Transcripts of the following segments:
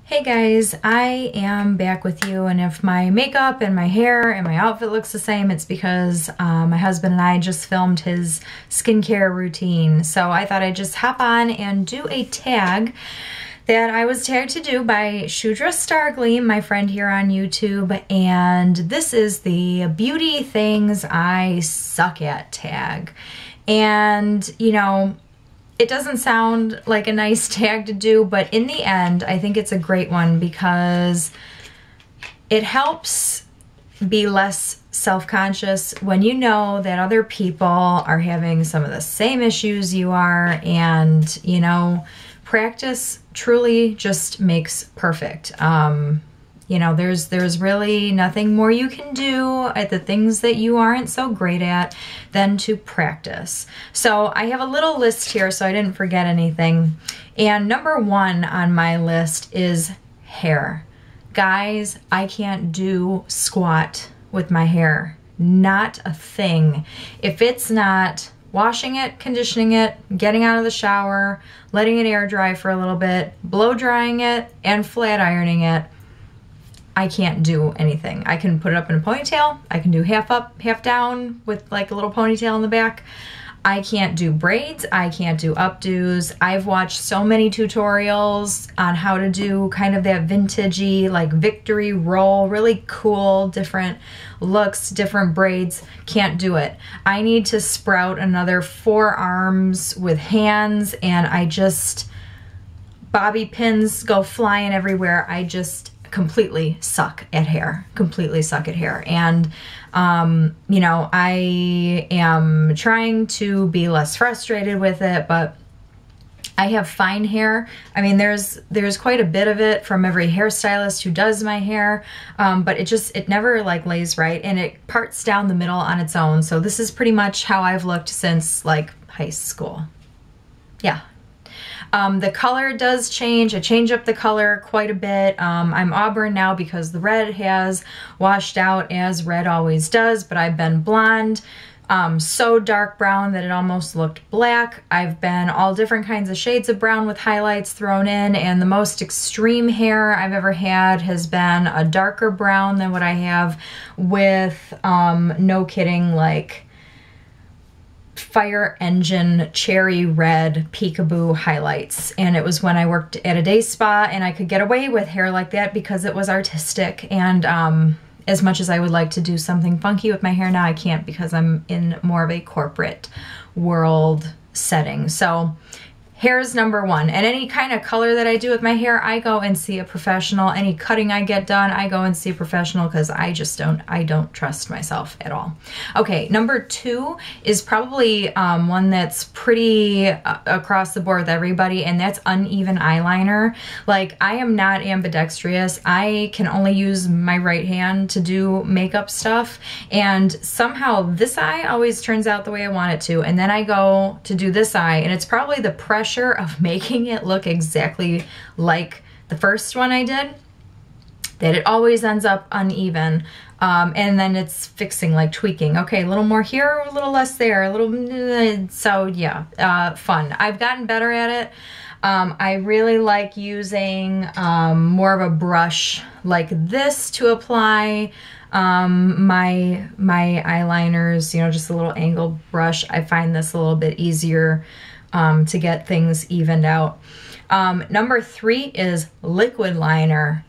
Hey guys, I am back with you, and if my makeup and my hair and my outfit looks the same, it's because my husband and I just filmed his skincare routine. So I thought I'd just hop on and do a tag that I was tagged to do by Shoudra Stargleam, my friend here on YouTube, and this is the Beauty Things I Suck At tag. And, you know, it doesn't sound like a nice tag to do, but in the end, I think it's a great one because it helps be less self-conscious when you know that other people are having some of the same issues you are, and, you know, practice truly just makes perfect. You know, there's really nothing more you can do at the things that you aren't so great at than to practice. So I have a little list here so I didn't forget anything. And number one on my list is hair. Guys, I can't do squat with my hair. Not a thing. If it's not washing it, conditioning it, getting out of the shower, letting it air dry for a little bit, blow drying it, and flat ironing it, I can't do anything. I can put it up in a ponytail. I can do half up, half down with like a little ponytail in the back. I can't do braids. I can't do updos. I've watched so many tutorials on how to do kind of that vintagey, like victory roll, really cool, different looks, different braids. Can't do it. I need to sprout another 4 arms with hands, and I just, bobby pins go flying everywhere. I just completely suck at hair, completely suck at hair. And, you know, I am trying to be less frustrated with it, but I have fine hair. I mean, there's quite a bit of it from every hairstylist who does my hair, but it never like lays right, and it parts down the middle on its own. So this is pretty much how I've looked since like high school. Yeah. The color does change. I change up the color quite a bit. I'm auburn now because the red has washed out, as red always does, but I've been blonde, so dark brown that it almost looked black. I've been all different kinds of shades of brown with highlights thrown in, and the most extreme hair I've ever had has been a darker brown than what I have with, no kidding, like fire engine cherry red peekaboo highlights. And it was when I worked at a day spa, and I could get away with hair like that because it was artistic. And as much as I would like to do something funky with my hair now, I can't because I'm in more of a corporate world setting. So hair is number one. And any kind of color that I do with my hair, I go and see a professional. Any cutting I get done, I go and see a professional because I don't trust myself at all. Okay, number two is probably one that's pretty across the board with everybody, and that's uneven eyeliner. Like, I am not ambidextrous. I can only use my right hand to do makeup stuff, and somehow this eye always turns out the way I want it to, and then I go to do this eye, and it's probably the pressure of making it look exactly like the first one I did that it always ends up uneven. And then it's fixing, like tweaking. Okay, a little more here, a little less there, a little, so yeah, fun. I've gotten better at it. I really like using more of a brush like this to apply my eyeliners, you know, just a little angled brush. I find this a little bit easier to get things evened out. Number three is liquid liner.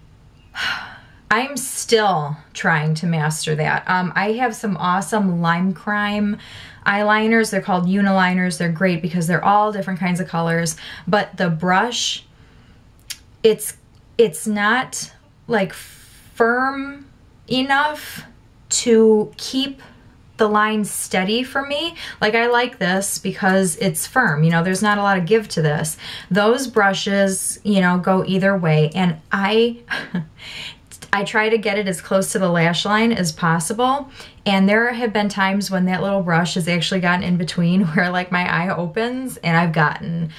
I'm still trying to master that. I have some awesome Lime Crime eyeliners. They're called uniliners. They're great because they're all different kinds of colors, but the brush, it's not like firm enough to keep the line steady for me. Like, I like this because it's firm, you know, there's not a lot of give to this. Those brushes, you know, go either way, and I try to get it as close to the lash line as possible, and there have been times when that little brush has actually gotten in between where like my eye opens and I've gotten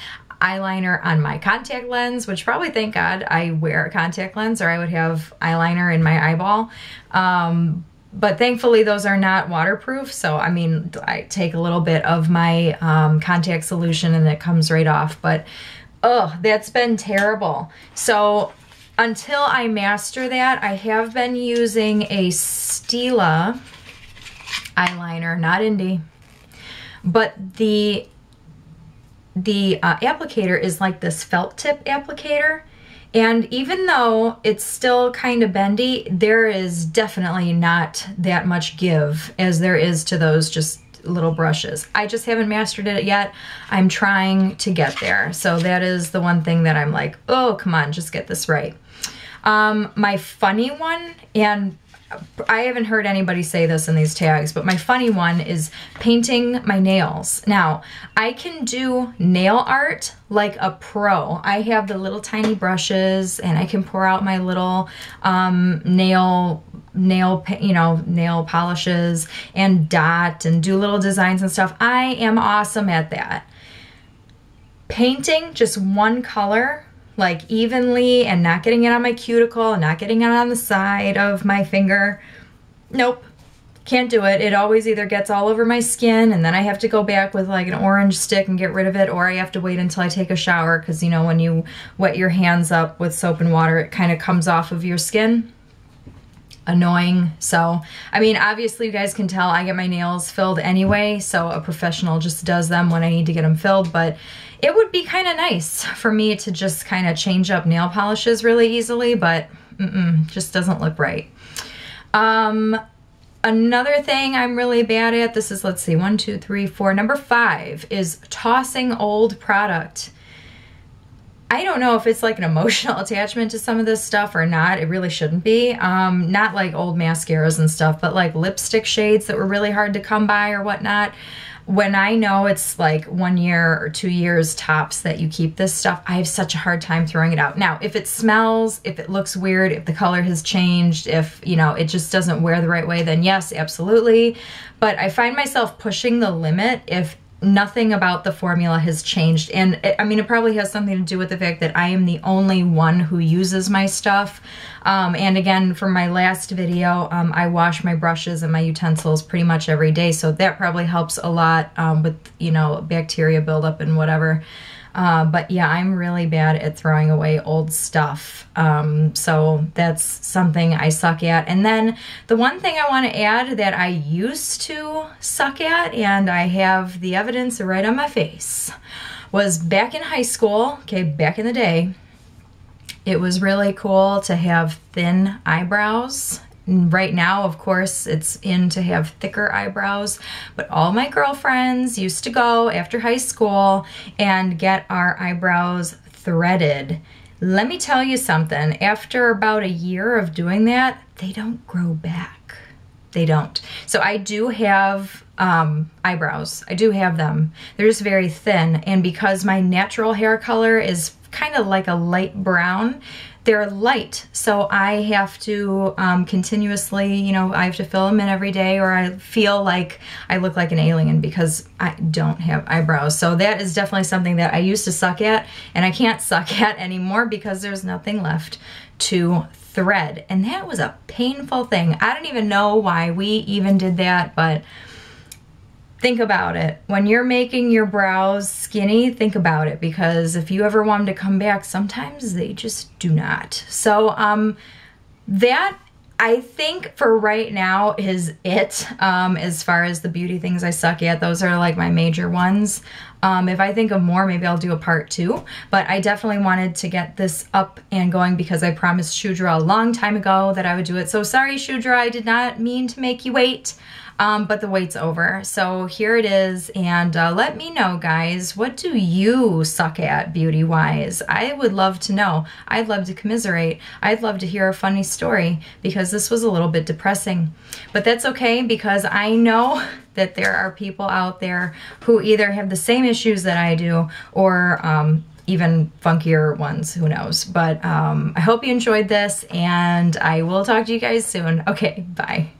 eyeliner on my contact lens, which probably, thank God I wear a contact lens or I would have eyeliner in my eyeball. But thankfully those are not waterproof, so I mean, I take a little bit of my contact solution and it comes right off, but oh, that's been terrible. So until I master that, I have been using a Stila eyeliner, not Indie, but the applicator is like this felt tip applicator. And even though it's still kind of bendy, there is definitely not that much give as there is to those just little brushes. I just haven't mastered it yet. I'm trying to get there. So that is the one thing that I'm like, oh, come on, just get this right. My funny one, and I haven't heard anybody say this in these tags, but my funny one is painting my nails. Now, I can do nail art like a pro. I have the little tiny brushes and I can pour out my little nail polishes and dot and do little designs and stuff. I am awesome at that. Painting just one color, like evenly, and not getting it on my cuticle and not getting it on the side of my finger. Nope, can't do it. It always either gets all over my skin and then I have to go back with like an orange stick and get rid of it, or I have to wait until I take a shower because, you know, when you wet your hands up with soap and water, it kind of comes off of your skin. Annoying. So, I mean, obviously you guys can tell I get my nails filled anyway, so a professional just does them when I need to get them filled, but it would be kind of nice for me to just kind of change up nail polishes really easily, but just doesn't look right. Another thing I'm really bad at, this is, let's see, 1, 2, 3, 4, number 5 is tossing old product. I don't know if it's like an emotional attachment to some of this stuff or not. It really shouldn't be. Not like old mascaras and stuff, but like lipstick shades that were really hard to come by or whatnot. When I know it's like 1 year or 2 years tops that you keep this stuff, I have such a hard time throwing it out. Now, if it smells, if it looks weird, if the color has changed, if, you know, it just doesn't wear the right way, then yes, absolutely. But I find myself pushing the limit if nothing about the formula has changed. And I mean, it probably has something to do with the fact that I am the only one who uses my stuff. And again, for my last video, I wash my brushes and my utensils pretty much every day. So that probably helps a lot with, you know, bacteria buildup and whatever. But yeah, I'm really bad at throwing away old stuff. So that's something I suck at. And then the one thing I want to add that I used to suck at, and I have the evidence right on my face, was back in high school, okay, back in the day, it was really cool to have thin eyebrows. Right now, of course, it's in to have thicker eyebrows, but all my girlfriends used to go after high school and get our eyebrows threaded. Let me tell you something, after about a year of doing that, they don't grow back. They don't. So I do have eyebrows. I do have them. They're just very thin, and because my natural hair color is kind of like a light brown, they're light, so I have to continuously, you know, I have to fill them in every day, or I feel like I look like an alien because I don't have eyebrows. So that is definitely something that I used to suck at, and I can't suck at anymore because there's nothing left to thread. And that was a painful thing. I don't even know why we even did that, but think about it. When you're making your brows skinny, think about it, because if you ever want them to come back, sometimes they just do not. So that, I think for right now, is it as far as the beauty things I suck at. Those are like my major ones. If I think of more, maybe I'll do a part 2, but I definitely wanted to get this up and going because I promised Shoudra a long time ago that I would do it. So sorry, Shoudra, I did not mean to make you wait. But the wait's over. So here it is, and let me know, guys, what do you suck at beauty-wise? I would love to know. I'd love to commiserate. I'd love to hear a funny story, because this was a little bit depressing. But that's okay, because I know that there are people out there who either have the same issues that I do, or even funkier ones, who knows. But I hope you enjoyed this, and I will talk to you guys soon. Okay, bye.